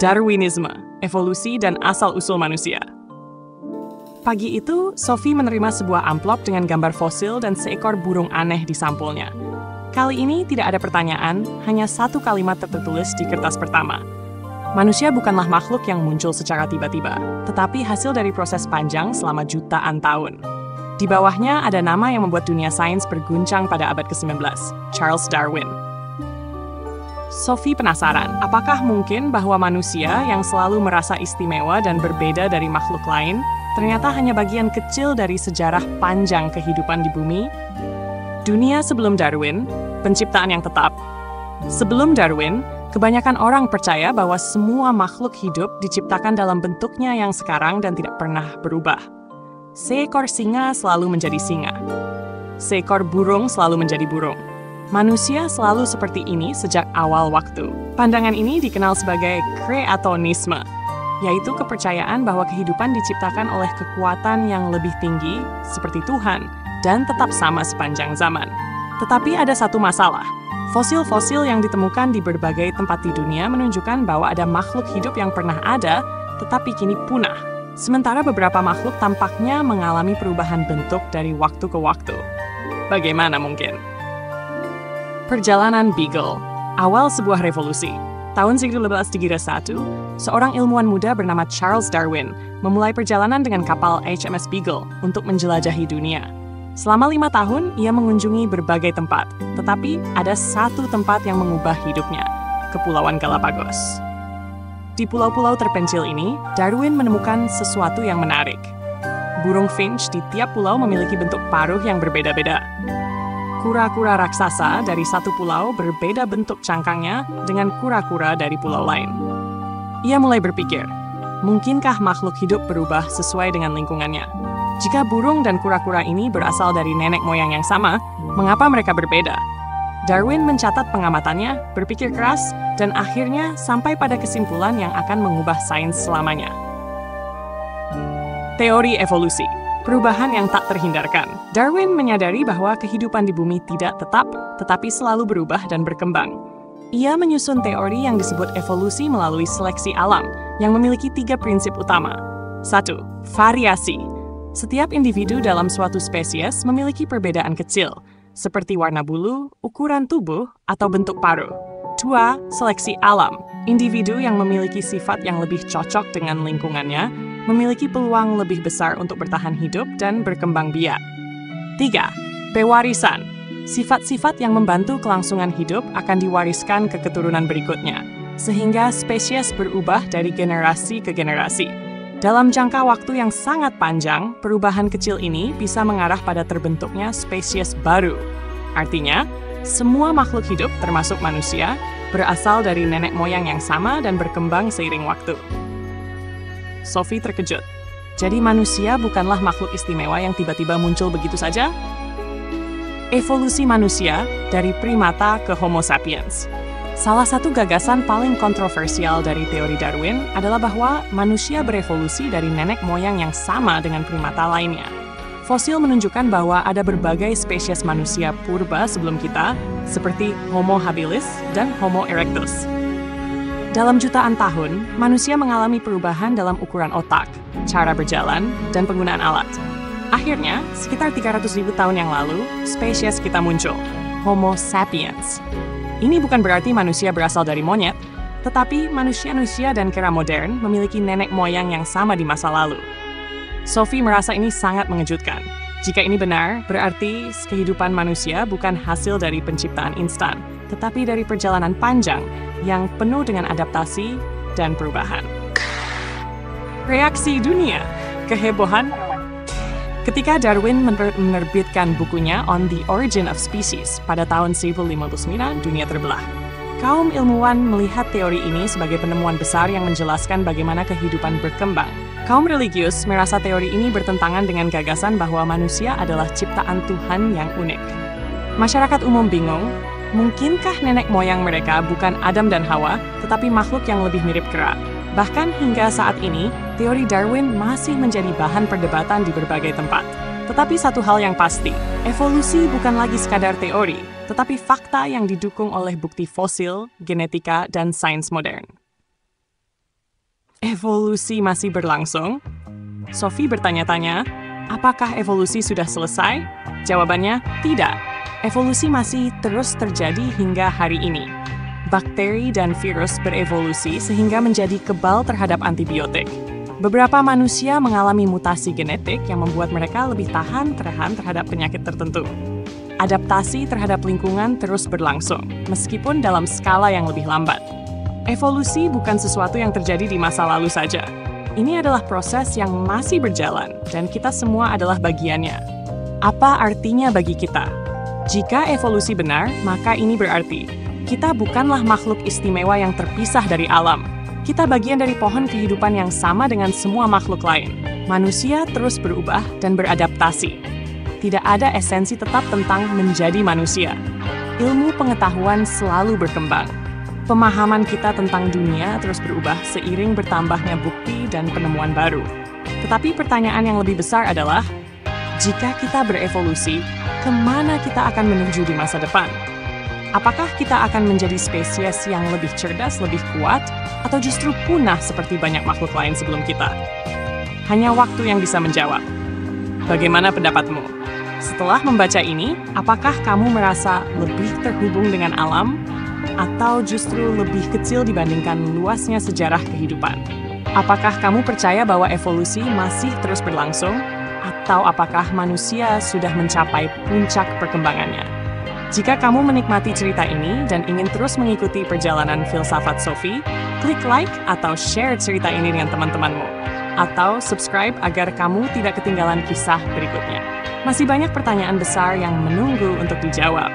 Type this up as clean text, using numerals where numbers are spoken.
Darwinisme, evolusi dan asal-usul manusia. Pagi itu, Sophie menerima sebuah amplop dengan gambar fosil dan seekor burung aneh di sampulnya. Kali ini tidak ada pertanyaan, hanya satu kalimat tertulis di kertas pertama. Manusia bukanlah makhluk yang muncul secara tiba-tiba, tetapi hasil dari proses panjang selama jutaan tahun. Di bawahnya ada nama yang membuat dunia sains berguncang pada abad ke-19, Charles Darwin. Sophie penasaran, apakah mungkin bahwa manusia yang selalu merasa istimewa dan berbeda dari makhluk lain ternyata hanya bagian kecil dari sejarah panjang kehidupan di bumi? Dunia sebelum Darwin, penciptaan yang tetap. Sebelum Darwin, kebanyakan orang percaya bahwa semua makhluk hidup diciptakan dalam bentuknya yang sekarang dan tidak pernah berubah. Seekor singa selalu menjadi singa. Seekor burung selalu menjadi burung. Manusia selalu seperti ini sejak awal waktu. Pandangan ini dikenal sebagai kreatonisme, yaitu kepercayaan bahwa kehidupan diciptakan oleh kekuatan yang lebih tinggi, seperti Tuhan, dan tetap sama sepanjang zaman. Tetapi ada satu masalah. Fosil-fosil yang ditemukan di berbagai tempat di dunia menunjukkan bahwa ada makhluk hidup yang pernah ada, tetapi kini punah. Sementara beberapa makhluk tampaknya mengalami perubahan bentuk dari waktu ke waktu. Bagaimana mungkin? Perjalanan Beagle, awal sebuah revolusi. Tahun 1831, seorang ilmuwan muda bernama Charles Darwin memulai perjalanan dengan kapal HMS Beagle untuk menjelajahi dunia. Selama 5 tahun, ia mengunjungi berbagai tempat, tetapi ada satu tempat yang mengubah hidupnya, Kepulauan Galapagos. Di pulau-pulau terpencil ini, Darwin menemukan sesuatu yang menarik. Burung finch di tiap pulau memiliki bentuk paruh yang berbeda-beda. Kura-kura raksasa dari satu pulau berbeda bentuk cangkangnya dengan kura-kura dari pulau lain. Ia mulai berpikir, mungkinkah makhluk hidup berubah sesuai dengan lingkungannya? Jika burung dan kura-kura ini berasal dari nenek moyang yang sama, mengapa mereka berbeda? Darwin mencatat pengamatannya, berpikir keras, dan akhirnya sampai pada kesimpulan yang akan mengubah sains selamanya. Teori evolusi, perubahan yang tak terhindarkan. Darwin menyadari bahwa kehidupan di bumi tidak tetap, tetapi selalu berubah dan berkembang. Ia menyusun teori yang disebut evolusi melalui seleksi alam, yang memiliki 3 prinsip utama. 1. Variasi. Setiap individu dalam suatu spesies memiliki perbedaan kecil, seperti warna bulu, ukuran tubuh, atau bentuk paruh. 2. Seleksi alam. Individu yang memiliki sifat yang lebih cocok dengan lingkungannya memiliki peluang lebih besar untuk bertahan hidup dan berkembang biak. 3. Pewarisan. Sifat-sifat yang membantu kelangsungan hidup akan diwariskan ke keturunan berikutnya, sehingga spesies berubah dari generasi ke generasi. Dalam jangka waktu yang sangat panjang, perubahan kecil ini bisa mengarah pada terbentuknya spesies baru. Artinya, semua makhluk hidup, termasuk manusia, berasal dari nenek moyang yang sama dan berkembang seiring waktu. Sophie terkejut. Jadi manusia bukanlah makhluk istimewa yang tiba-tiba muncul begitu saja? Evolusi manusia dari primata ke Homo sapiens. Salah satu gagasan paling kontroversial dari teori Darwin adalah bahwa manusia berevolusi dari nenek moyang yang sama dengan primata lainnya. Fosil menunjukkan bahwa ada berbagai spesies manusia purba sebelum kita, seperti Homo habilis dan Homo erectus. Dalam jutaan tahun, manusia mengalami perubahan dalam ukuran otak, cara berjalan, dan penggunaan alat. Akhirnya, sekitar 300.000 tahun yang lalu, spesies kita muncul, Homo sapiens. Ini bukan berarti manusia berasal dari monyet, tetapi manusia-manusia dan kera modern memiliki nenek moyang yang sama di masa lalu. Sophie merasa ini sangat mengejutkan. Jika ini benar, berarti kehidupan manusia bukan hasil dari penciptaan instan, tetapi dari perjalanan panjang yang penuh dengan adaptasi dan perubahan. Reaksi dunia, kehebohan. Ketika Darwin menerbitkan bukunya On the Origin of Species pada tahun 1059, dunia terbelah. Kaum ilmuwan melihat teori ini sebagai penemuan besar yang menjelaskan bagaimana kehidupan berkembang. Kaum religius merasa teori ini bertentangan dengan gagasan bahwa manusia adalah ciptaan Tuhan yang unik. Masyarakat umum bingung, mungkinkah nenek moyang mereka bukan Adam dan Hawa, tetapi makhluk yang lebih mirip kera? Bahkan hingga saat ini, teori Darwin masih menjadi bahan perdebatan di berbagai tempat. Tetapi satu hal yang pasti, evolusi bukan lagi sekadar teori, tetapi fakta yang didukung oleh bukti fosil, genetika, dan sains modern. Evolusi masih berlangsung? Sophie bertanya-tanya, apakah evolusi sudah selesai? Jawabannya, tidak. Evolusi masih terus terjadi hingga hari ini. Bakteri dan virus berevolusi sehingga menjadi kebal terhadap antibiotik. Beberapa manusia mengalami mutasi genetik yang membuat mereka lebih tahan terhadap penyakit tertentu. Adaptasi terhadap lingkungan terus berlangsung, meskipun dalam skala yang lebih lambat. Evolusi bukan sesuatu yang terjadi di masa lalu saja. Ini adalah proses yang masih berjalan, dan kita semua adalah bagiannya. Apa artinya bagi kita? Jika evolusi benar, maka ini berarti kita bukanlah makhluk istimewa yang terpisah dari alam. Kita bagian dari pohon kehidupan yang sama dengan semua makhluk lain. Manusia terus berubah dan beradaptasi. Tidak ada esensi tetap tentang menjadi manusia. Ilmu pengetahuan selalu berkembang. Pemahaman kita tentang dunia terus berubah seiring bertambahnya bukti dan penemuan baru. Tetapi pertanyaan yang lebih besar adalah, jika kita berevolusi, kemana kita akan menuju di masa depan? Apakah kita akan menjadi spesies yang lebih cerdas, lebih kuat, atau justru punah seperti banyak makhluk lain sebelum kita? Hanya waktu yang bisa menjawab. Bagaimana pendapatmu? Setelah membaca ini, apakah kamu merasa lebih terhubung dengan alam? Atau justru lebih kecil dibandingkan luasnya sejarah kehidupan? Apakah kamu percaya bahwa evolusi masih terus berlangsung? Atau apakah manusia sudah mencapai puncak perkembangannya? Jika kamu menikmati cerita ini dan ingin terus mengikuti perjalanan filsafat Sophie, klik like atau share cerita ini dengan teman-temanmu. Atau subscribe agar kamu tidak ketinggalan kisah berikutnya. Masih banyak pertanyaan besar yang menunggu untuk dijawab.